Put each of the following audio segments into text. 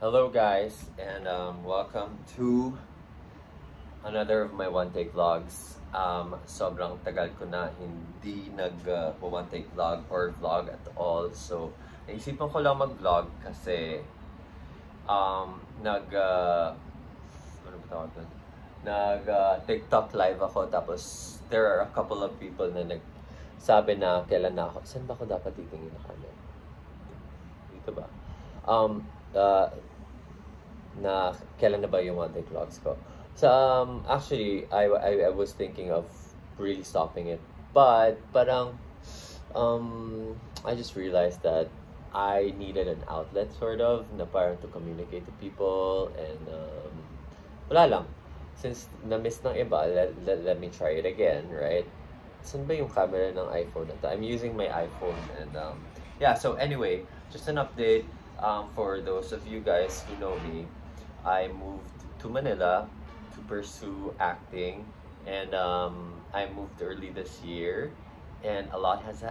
Hello guys, and welcome to another of my one take vlogs. Sobrang tagal ko na hindi one take vlog or vlog at all. So, naisipan ko lang mag-vlog kasi ano ba tawag doon? TikTok live ako, tapos there are a couple of people na nagsabi na kailan na ako. Saan ba ako dapat titingin na camera? Dito ba? Na kailan na ba yung one take vlogs ko. So actually I was thinking of really stopping it, but parang I just realized that I needed an outlet sort of na parang to communicate to people, and wala lang, since na-miss ng iba, let me try it again, right? Saan ba yung camera ng iPhone na to? I'm using my iPhone, and yeah, so anyway, just an update. For those of you guys who know me, I moved to Manila to pursue acting, and I moved early this year, and a lot has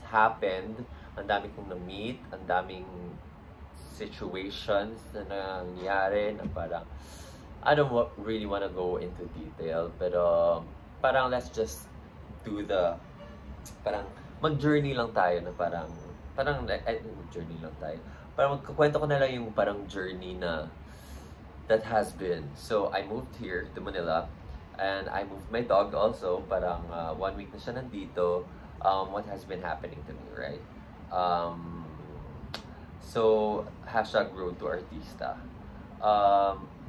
happened. Ang dami kong na-meet, ang daming situations na nangyari na parang I don't really want to go into detail, pero parang let's just do parang mag-journey lang tayo na parang journey lang tayo. Parang magkukwento ko na lang yung parang journey that has been. So, I moved here to Manila, and I moved my dog also. Parang 1 week na siya nandito. What has been happening to me, right? So, #road to artista.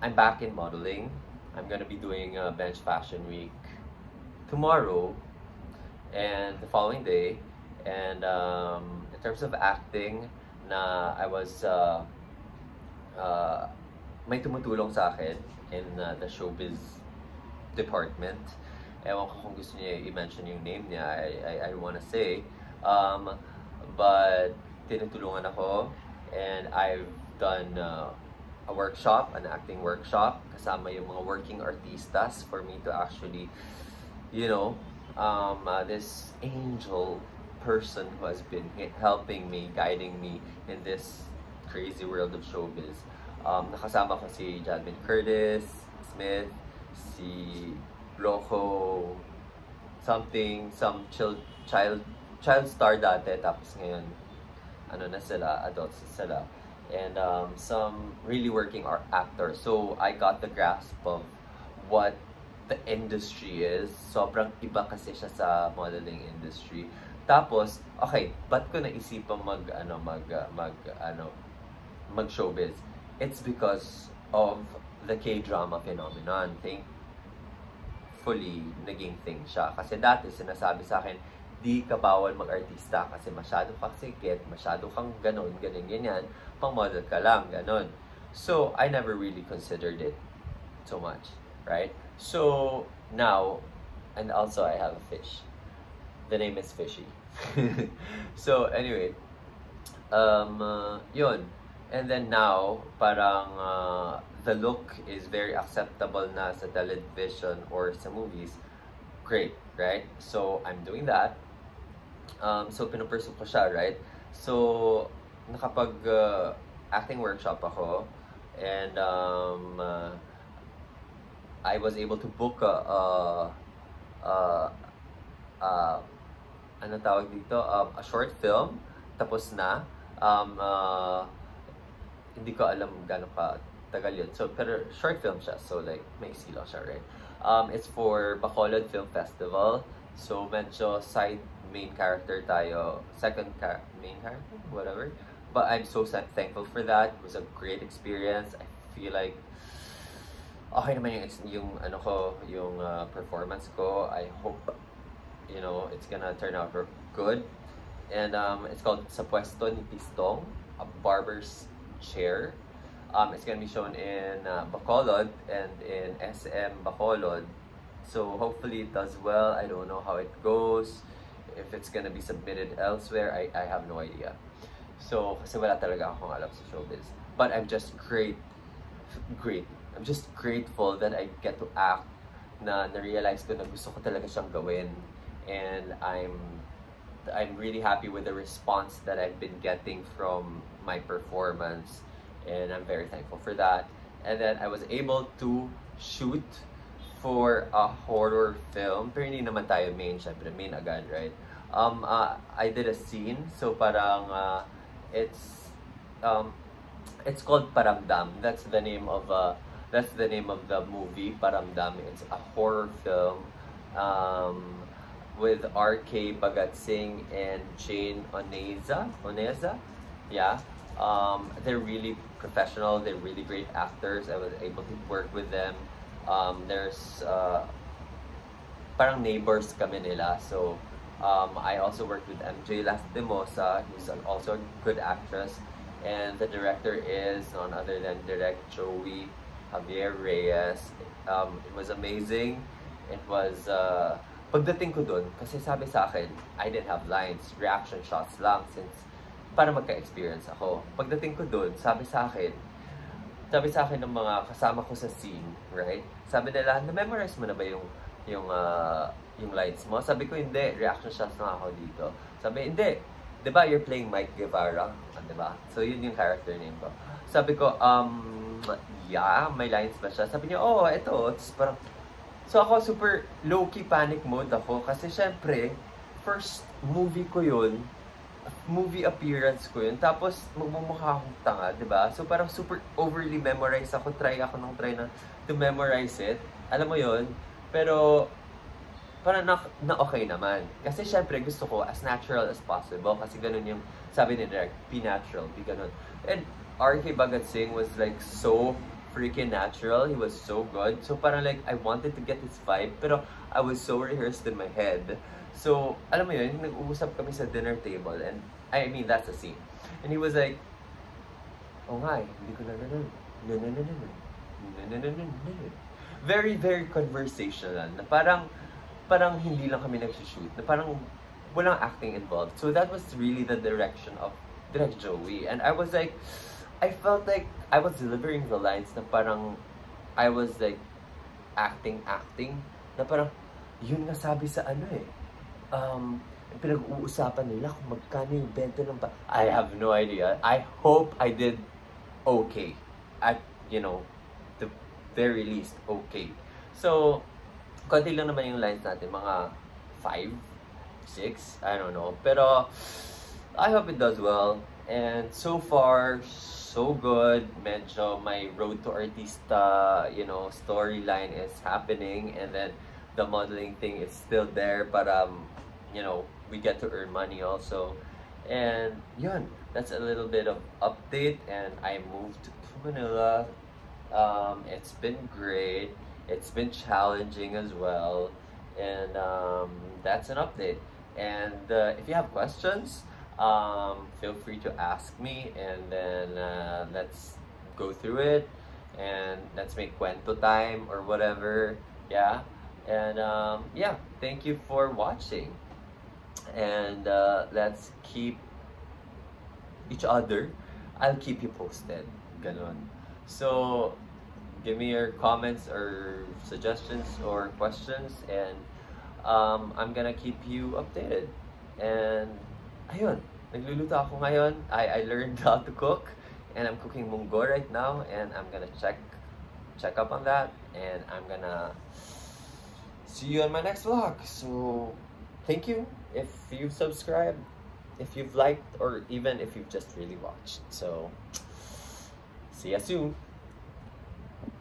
I'm back in modeling. I'm gonna be doing Bench Fashion Week tomorrow and the following day. And in terms of acting, I was may tumutulong sa akin in the showbiz department. Ewan ko kung gusto niya i-mention yung name niya. I don't wanna say. But tinutulungan ako, and I've done a workshop, an acting workshop, kasama yung mga working artistas for me to actually, this angel person who has been helping me, guiding me in this crazy world of showbiz. Nakasama ko si Jasmine Curtis Smith, si Rocco some child star dati, tapos ngayon adults sila, and some really working actors. So I got the grasp of what the industry is. Sobrang iba kasi siya sa modeling industry. Tapos, okay, ba't ko naisipan mag showbiz? It's because of the K-drama phenomenon. Thankfully, naging thing siya. Kasi dati, sinasabi sa akin, di ka bawal mag-artista kasi masyado kang sikit, masyado kang ganon, ganyan, pang-model ka lang, ganon. So, I never really considered it so much, right? So, now, and also I have a fish. The name is Fishy. So, anyway, yun. And then now, parang the look is very acceptable na sa television or sa movies. Great, right? So, I'm doing that. So, pinupursue ko siya, right? So, nakapag acting workshop ako, and I was able to book ano tawag dito? A short film. Tapos na. Hindi ko alam gano'n ka tagal yun. So, pero short film siya. So, like, maiksi lang siya, right? It's for Bacolod Film Festival. So, medyo side main character tayo. Main character? Whatever. But I'm so thankful for that. It was a great experience. I feel like okay naman yung performance ko. I hope, it's gonna turn out good. And it's called Sa Pwesto ni Pistong, a barber's chair. It's gonna be shown in Bacolod and in SM Bacolod. So hopefully it does well. I don't know how it goes. If it's gonna be submitted elsewhere, I have no idea. So kasi wala talaga akong alam sa showbiz. But I'm just I'm just grateful that I get to act, na na-realize ko na gusto ko talaga siyang gawin. And I'm really happy with the response that I've been getting from my performance. and I'm very thankful for that. And then I was able to shoot for a horror film, pero hindi naman tayo main, syempre main agad, right? I did a scene, so parang it's called Paramdam. That's the name of the movie, Paramdam. It's a horror film with RK Bagatsing and Jane Oneza. Yeah. They're really professional. They're really great actors. I was able to work with them. There's parang neighbors kami nila. So I also worked with MJ Lastimosa, who's also a good actress. And the director is none other than Direct Joey Javier Reyes. It was amazing. It was, pagdating ko dun, kasi sabi sa akin, I didn't have lines, reaction shots lang, since para magka-experience ako. Pagdating ko dun, sabi sa akin ng mga kasama ko sa scene, right? Sabi nila, na-memorize mo na ba yung lines mo? Sabi ko, hindi, reaction shots na ako dito. Sabi, hindi. Diba, you're playing Mike Guevara? Diba? So, yun yung character name ko. Sabi ko, yeah, may lines ba siya? Sabi niya, oh, ito. Parang, so ako, super low-key panic mode ako. Kasi, syempre, first movie ko yun. Movie appearance ko yun. Tapos, magmumukha akong tanga, diba? So, parang super overly memorized ako. Try na to memorize it. Alam mo yun? Pero, parang na okay naman. Kasi syempre gusto ko as natural as possible. Kasi ganun yung sabi ni Derek, be natural, be ganun. And RK Bagatsing was like so freaking natural. He was so good. So parang like I wanted to get his vibe, pero I was so rehearsed in my head. So alam mo yun, nag-uusap kami sa dinner table, and I mean that's a scene. And he was like, oh nga, hindi ko na ganun. Very, very conversational. Na parang hindi lang kami nag-shoot, na parang walang acting involved. So that was really the direction of Direct Joey. And I was like, I felt like I was delivering the lines na parang I was like acting, na parang yun nga sabi sa ano eh. Pinag-uusapan nila kung magkano yung benta ng I have no idea. I hope I did okay. At, the very least, okay. So, konti lang naman yung lines natin, mga 5, 6, I don't know. Pero, I hope it does well. And so far, so good. Medyo my road to artista, storyline is happening. And then, the modeling thing is still there. But, we get to earn money also. And, yun. That's a little bit of update. And I moved to Manila. It's been great. It's been challenging as well, and that's an update. And if you have questions, feel free to ask me, and then let's go through it, and let's make cuento time or whatever. Yeah, and yeah, thank you for watching, and let's keep each other. I'll keep you posted. Ganon. So, give me your comments or suggestions or questions, and I'm gonna keep you updated. And ayun, nagluluto ako ngayon. I learned how to cook, and I'm cooking munggo right now, and I'm gonna check up on that, and I'm gonna see you on my next vlog. So thank you if you've subscribed, if you've liked, or even if you've just really watched. So see ya soon.